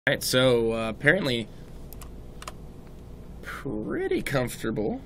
Alright, so apparently pretty comfortable.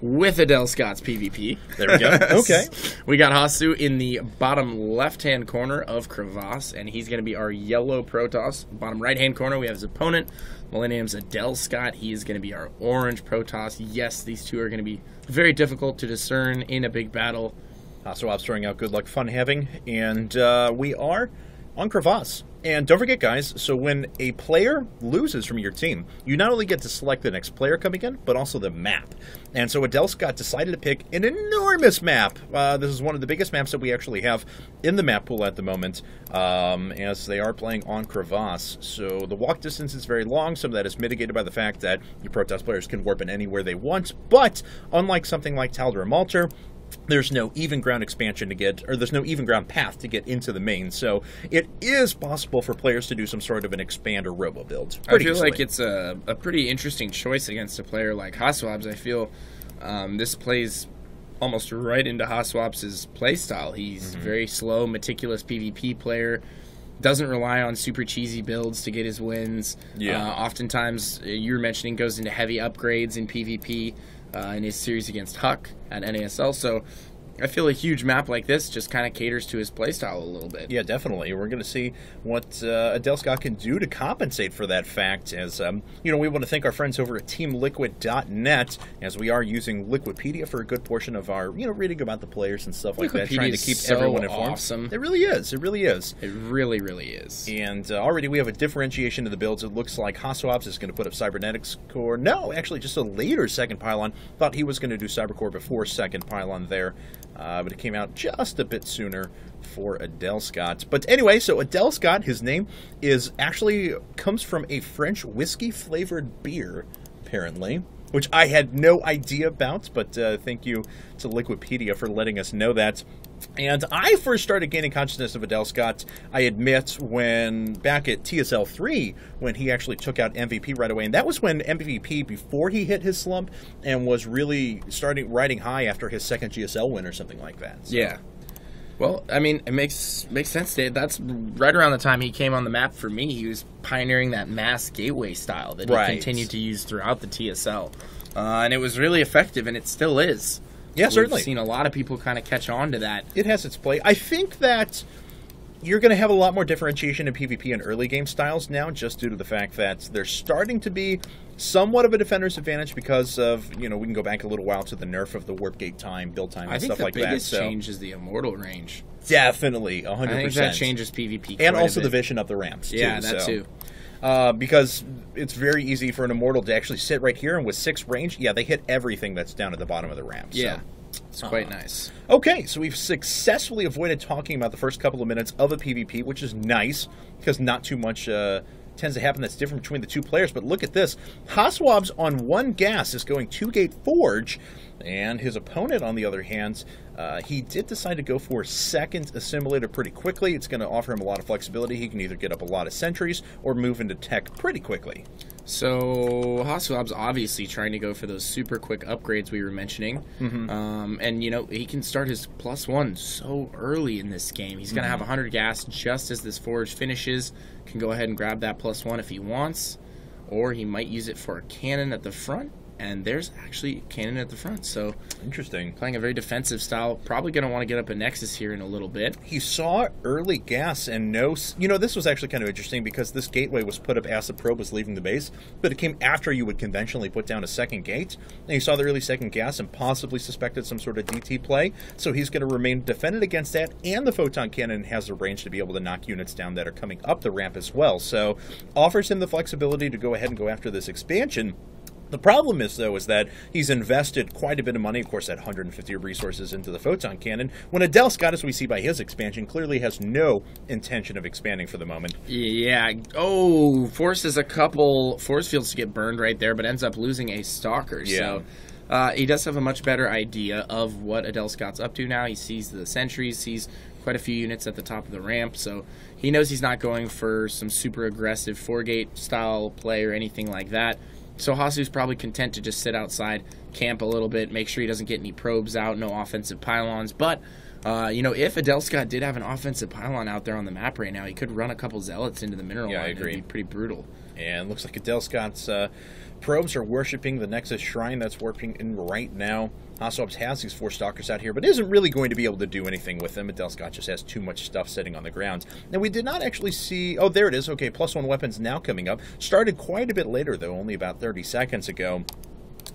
With Adelscott's PvP. There we go. Okay. We got Hasu in the bottom left-hand corner of Crevasse, and he's going to be our yellow Protoss. Bottom right-hand corner, we have his opponent, Millenium's Adelscott. He is going to be our orange Protoss. Yes, these two are going to be very difficult to discern in a big battle. HasuObs throwing out good luck, fun having, and we are on Crevasse. And don't forget, guys, so when a player loses from your team, you not only get to select the next player coming in, but also the map. And so Adelscott decided to pick an enormous map. This is one of the biggest maps that we actually have in the map pool at the moment, as they are playing on Crevasse. So the walk distance is very long. Some of that is mitigated by the fact that your Protoss players can warp in anywhere they want. But unlike something like Tal'Dorei Malter, there's no even ground expansion to get, or there's no even ground path to get into the main, so it is possible for players to do some sort of an expand or robo build. I feel like it's a pretty interesting choice against a player like HasuObs. I feel this plays almost right into HasuObs' playstyle. He's very slow, meticulous PvP player. Doesn't rely on super cheesy builds to get his wins. Yeah. Oftentimes, you were mentioning, goes into heavy upgrades in PvP. In his series against Huck at NASL, so I feel a huge map like this just kind of caters to his playstyle a little bit. Yeah, definitely. We're going to see what Adelscott can do to compensate for that fact. As we want to thank our friends over at TeamLiquid.net, as we are using Liquipedia for a good portion of our, reading about the players and stuff like that, trying to keep everyone informed. Awesome. It really is. It really is. It really, really is. And already we have a differentiation of the builds. It looks like HasuObs is going to put up Cybernetics Core. No, actually, just a later second pylon. Thought he was going to do Cybercore before second pylon there. But it came out just a bit sooner for Adelscott. But anyway, so Adelscott, his name comes from a French whiskey-flavored beer, apparently, which I had no idea about, but thank you to Liquipedia for letting us know that. And I first started gaining consciousness of Adelscott, I admit, when back at TSL 3, when he actually took out MVP right away. And that was when MVP, before he hit his slump, and was really riding high after his second GSL win or something like that. So. Yeah. Well, I mean, it makes sense, Dave. That's right around the time he came on the map for me. He was pioneering that mass gateway style that he continued to use throughout the TSL. And it was really effective, and it still is. Yeah, certainly. We've seen a lot of people kind of catch on to that. It has its play. I think that you're going to have a lot more differentiation in PvP and early game styles now, just due to the fact that there's starting to be somewhat of a defender's advantage because of, we can go back a little while to the nerf of the warp gate time, build time, and stuff like that. I think the biggest change is the immortal range. Definitely, 100%. I think that changes PvP and also the vision up the ramps, too. Yeah, that too. Because it's very easy for an Immortal to actually sit right here, and with 6 range, yeah, they hit everything that's down at the bottom of the ramp. Yeah, so. It's quite nice. Okay, so we've successfully avoided talking about the first couple of minutes of a PvP, which is nice, because not too much tends to happen that's different between the two players. But look at this. HasuObs on 1 gas is going 2-gate Forge, and his opponent, on the other hand, he did decide to go for second assimilator pretty quickly. It's going to offer him a lot of flexibility. He can either get up a lot of sentries or move into tech pretty quickly. So HasuObs obviously trying to go for those super quick upgrades we were mentioning. And, he can start his +1 so early in this game. He's going to have 100 gas just as this Forge finishes. Can go ahead and grab that +1 if he wants. Or he might use it for a cannon at the front. And there's actually a cannon at the front, so interesting. Playing a very defensive style. Probably going to want to get up a Nexus here in a little bit. He saw early gas and no... this was actually kind of interesting because this gateway was put up as the probe was leaving the base, but it came after you would conventionally put down a second gate. And he saw the early second gas and possibly suspected some sort of DT play, so he's going to remain defended against that, and the Photon Cannon has the range to be able to knock units down that are coming up the ramp as well. So offers him the flexibility to go ahead and go after this expansion. The problem is, though, is that he's invested quite a bit of money, of course, that 150 resources into the Photon Cannon, when Adelscott, as we see by his expansion, clearly has no intention of expanding for the moment. Yeah. Oh, forces a couple force fields to get burned right there, but ends up losing a Stalker. Yeah. So he does have a much better idea of what Adelscott's up to now. He sees the sentries, sees quite a few units at the top of the ramp, so he knows he's not going for some super aggressive 4-gate style play or anything like that. So Hasu's probably content to just sit outside, camp a little bit, make sure he doesn't get any probes out, no offensive pylons. But You know, if Adelscott did have an offensive pylon out there on the map right now, he could run a couple zealots into the mineral line. I agree. It'd be pretty brutal. And looks like Adelscott's probes are worshipping the Nexus Shrine that's warping in right now. HasuObs has these 4 Stalkers out here, but isn't really going to be able to do anything with them. Adelscott just has too much stuff sitting on the ground. Now, we did not actually see... Oh, there it is. Okay, +1 weapons now coming up. Started quite a bit later, though, only about 30 seconds ago.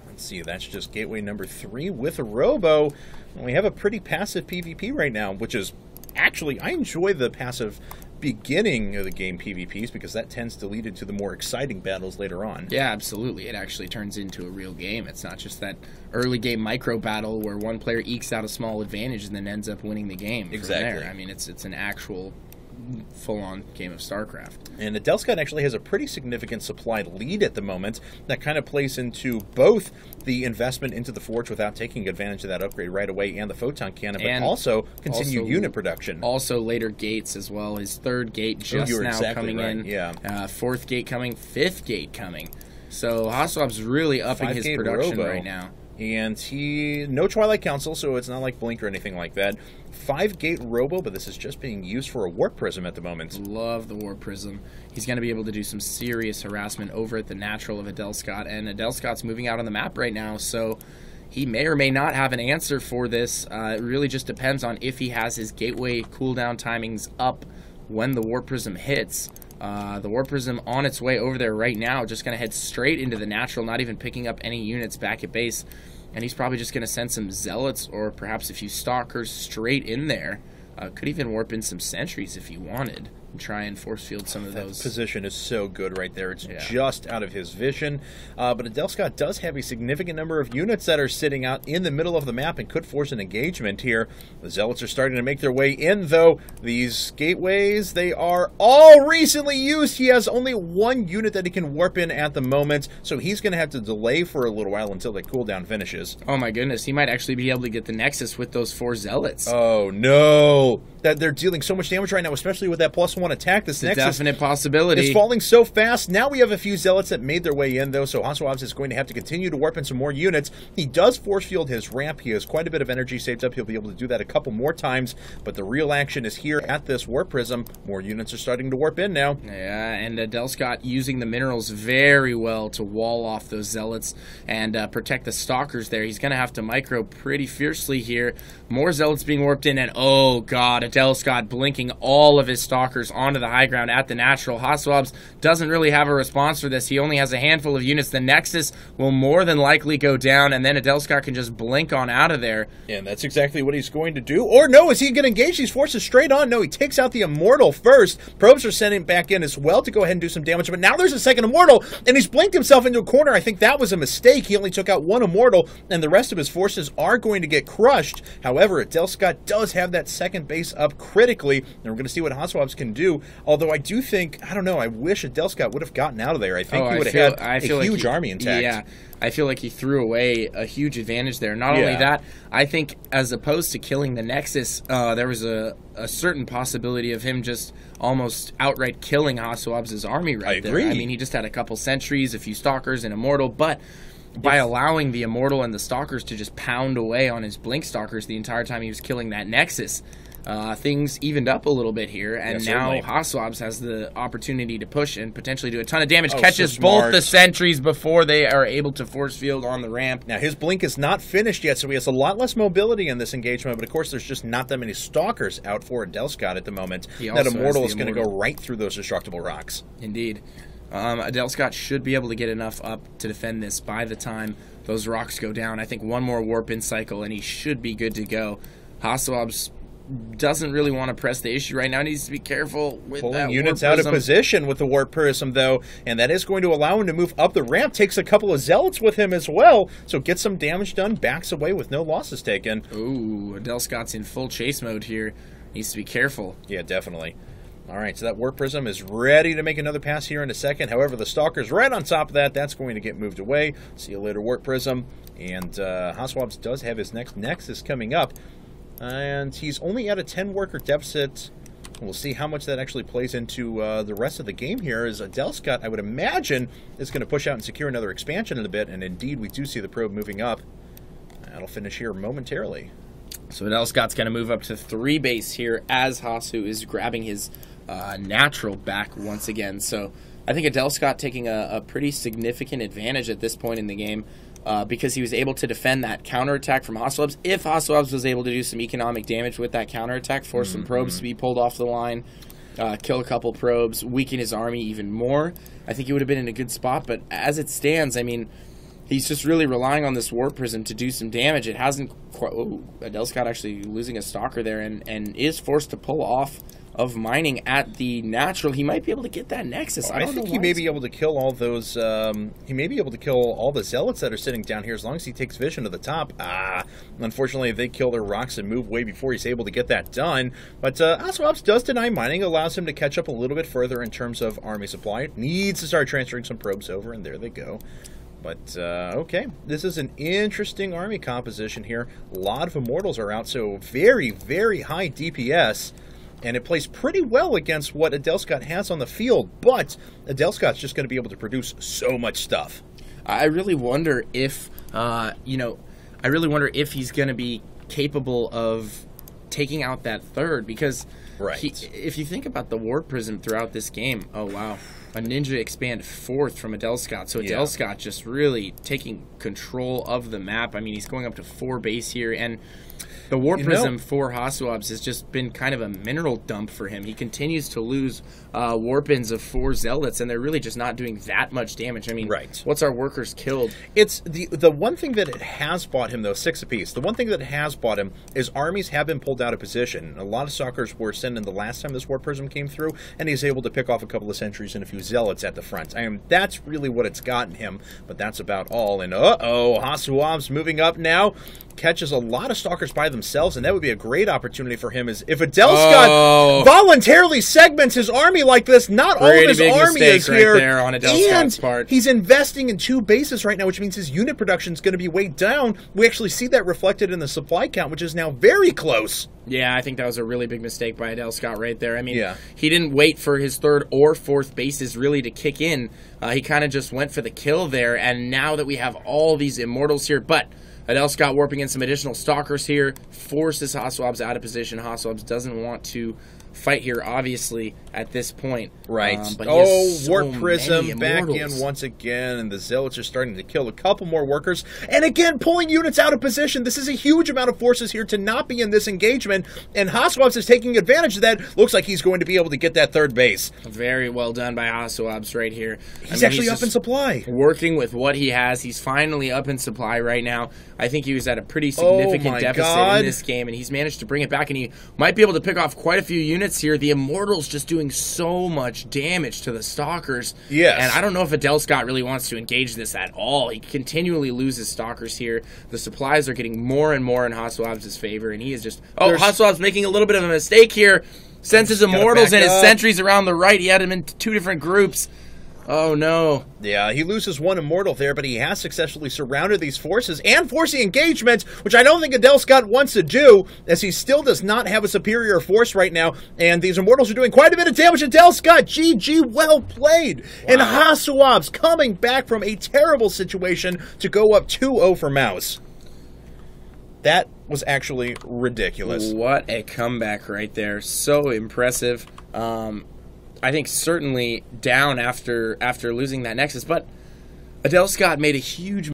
Let's see, that's just gateway number 3 with a Robo. We have a pretty passive PvP right now, which is... Actually, I enjoy the passive beginning of the game PvPs because that tends to lead into the more exciting battles later on. Yeah, absolutely. It actually turns into a real game. It's not just that early game micro battle where one player ekes out a small advantage and then ends up winning the game. Exactly. From there. I mean, it's an actual full-on game of StarCraft. And Adelscott actually has a pretty significant supply lead at the moment that kind of plays into both the investment into the Forge without taking advantage of that upgrade right away and the Photon Cannon, but also continued unit production. Also later gates as well. His 3rd gate just now coming in. Yeah. 4th gate coming, 5th gate coming. So HasuObs really upping his production right now. And no Twilight Council, so it's not like Blink or anything like that. 5-gate Robo, but this is just being used for a Warp Prism at the moment. Love the Warp Prism. He's going to be able to do some serious harassment over at the natural of Adelscott, and Adelscott's moving out on the map right now, so he may or may not have an answer for this. It really just depends on if he has his gateway cooldown timings up when the Warp Prism hits. The Warp Prism on its way over there right now, just going to head straight into the natural, not even picking up any units back at base. And he's probably just going to send some zealots or perhaps a few stalkers straight in there. Could even warp in some sentries if he wanted and try and force field some of those. That position is so good right there. It's just out of his vision. But Adelscott does have a significant number of units that are sitting out in the middle of the map and could force an engagement here. The zealots are starting to make their way in, though. These gateways, they are all recently used. He has only 1 unit that he can warp in at the moment, so he's going to have to delay for a little while until the cooldown finishes. Oh my goodness, he might actually be able to get the Nexus with those 4 zealots. Oh no! That they're dealing so much damage right now, especially with that +1 attack. This Nexus definite possibility. Is falling so fast. Now we have a few zealots that made their way in, though, so HasuObs is going to have to continue to warp in some more units. He does force field his ramp. He has quite a bit of energy saved up. He'll be able to do that a couple more times, but the real action is here at this Warp Prism. More units are starting to warp in now. Yeah, and Adelscott using the minerals very well to wall off those zealots and protect the stalkers there. He's going to have to micro pretty fiercely here. More zealots being warped in, and oh god, Adelscott blinking all of his stalkers onto the high ground at the natural. HasuObs doesn't really have a response for this. He only has a handful of units. The Nexus will more than likely go down, and then Adelscott can just blink on out of there. And that's exactly what he's going to do. Or no, is he going to engage these forces straight on? No, he takes out the Immortal first. Probes are sending back in as well to go ahead and do some damage, but now there's a second Immortal, and he's blinked himself into a corner. I think that was a mistake. He only took out 1 Immortal, and the rest of his forces are going to get crushed. However, Adelscott does have that second base up critically, and we're going to see what HasuObs can do. Although I do think, I don't know, I wish Adelscott would have gotten out of there. I think he would have had a huge army intact. Yeah, I feel like he threw away a huge advantage there. Not only that, I think as opposed to killing the Nexus, there was a certain possibility of him just almost outright killing HasuObs' army right there. I mean, he just had a couple sentries, a few stalkers, and Immortal, but by allowing the Immortal and the stalkers to just pound away on his blink stalkers the entire time he was killing that Nexus, things evened up a little bit here, and now HasuObs has the opportunity to push and potentially do a ton of damage. Catches both the sentries before they are able to force field on the ramp. Now, his blink is not finished yet, so he has a lot less mobility in this engagement, but of course there's just not that many stalkers out for Adelscott at the moment. That Immortal is going to go right through those destructible rocks. Indeed. Adelscott should be able to get enough up to defend this by the time those rocks go down. I think 1 more warp-in cycle, and he should be good to go. HasuObs doesn't really want to press the issue right now. He needs to be careful with pulling units out of position with the Warp Prism, though, and that is going to allow him to move up the ramp. Takes a couple of zealots with him as well, so gets some damage done, backs away with no losses taken. Ooh, Adelscott's in full chase mode here. Needs to be careful. Yeah, definitely. All right, so that Warp Prism is ready to make another pass here in a second. However, the Stalker's right on top of that. That's going to get moved away. See you later, Warp Prism. And HasuObs does have his next Nexus coming up. And he's only at a 10-worker deficit. We'll see how much that actually plays into the rest of the game here. As Adelscott, I would imagine, is going to push out and secure another expansion in a bit. And indeed, we do see the probe moving up. That'll finish here momentarily. So Adelscott's going to move up to 3 base here as Hasu is grabbing his natural back once again. So I think Adelscott taking a pretty significant advantage at this point in the game because he was able to defend that counterattack from HasuObs. If HasuObs was able to do some economic damage with that counterattack, force some probes to be pulled off the line, kill a couple probes, weaken his army even more, I think he would have been in a good spot. But as it stands, I mean, he's just really relying on this Warp Prism to do some damage. It hasn't quite... Oh, Adelscott actually losing a Stalker there and is forced to pull off of mining at the natural. He might be able to get that Nexus. I think he may be able to kill all those... he may be able to kill all the Zealots that are sitting down here as long as he takes vision to the top. Unfortunately, they kill their rocks and move way before he's able to get that done. But HasuObs does deny mining, allows him to catch up a little bit further in terms of army supply. Needs to start transferring some probes over, and there they go. But, okay, this is an interesting army composition here. A lot of Immortals are out, so very, very high DPS. And it plays pretty well against what Adelscott has on the field, but Adelscott's just going to be able to produce so much stuff. I really wonder if, I really wonder if he's going to be capable of taking out that third, because if you think about the Warp Prism throughout this game, oh, wow. A Ninja Expand 4th from Adelscott. So Adelscott just really taking control of the map. I mean, he's going up to 4 base here, and the Warp Prism for HasuObs has just been kind of a mineral dump for him. He continues to lose Warp-ins of 4 Zealots, and they're really just not doing that much damage. I mean, what's our workers killed? It's the one thing that it has bought him, though, 6 apiece. The one thing that it has bought him is armies have been pulled out of position. A lot of Stalkers were sent in the last time this Warp Prism came through, and he's able to pick off a couple of sentries and a few Zealots at the front. That's really what it's gotten him, but that's about all. And HasuObs moving up now, catches a lot of Stalkers by themselves, and that would be a great opportunity for him. Is if Adelscott voluntarily segments his army like this, not all of his army is here, right there on Adelscott's part. He's investing in 2 bases right now, which means his unit production is going to be weighed down. We actually see that reflected in the supply count, which is now very close. Yeah, I think that was a really big mistake by Adelscott right there. I mean, he didn't wait for his 3rd or 4th bases really to kick in. He kind of just went for the kill there, and now that we have all these Immortals here, but Adelscott warping in some additional Stalkers here, forces HasuObs out of position. HasuObs doesn't want to fight here, obviously, at this point. But Warp Prism back in once again, and the Zealots are starting to kill a couple more workers. And again, pulling units out of position. This is a huge amount of forces here to not be in this engagement, and HasuObs is taking advantage of that. Looks like he's going to be able to get that 3rd base. Very well done by HasuObs right here. He's actually up in supply. Working with what he has. He's finally up in supply right now. I think he was at a pretty significant deficit in this game, and he's managed to bring it back, and he might be able to pick off quite a few units here. The Immortals just doing so much damage to the Stalkers. Yes. And I don't know if Adelscott really wants to engage this at all. He continually loses Stalkers here. The supplies are getting more and more in HasuObs' favor, and he is just... HasuObs making a little bit of a mistake here. Sends his Immortals and his sentries around the right. He had them in 2 different groups. Oh, no. Yeah, he loses 1 Immortal there, but he has successfully surrounded these forces and forcing engagement, which I don't think Adelscott wants to do, as he still does not have a superior force right now, and these Immortals are doing quite a bit of damage. Adelscott, GG, well played. Wow. And HasuObs coming back from a terrible situation to go up 2-0 for Mouz. That was actually ridiculous. What a comeback right there. So impressive. I think certainly down after losing that Nexus, but Adelscott made a huge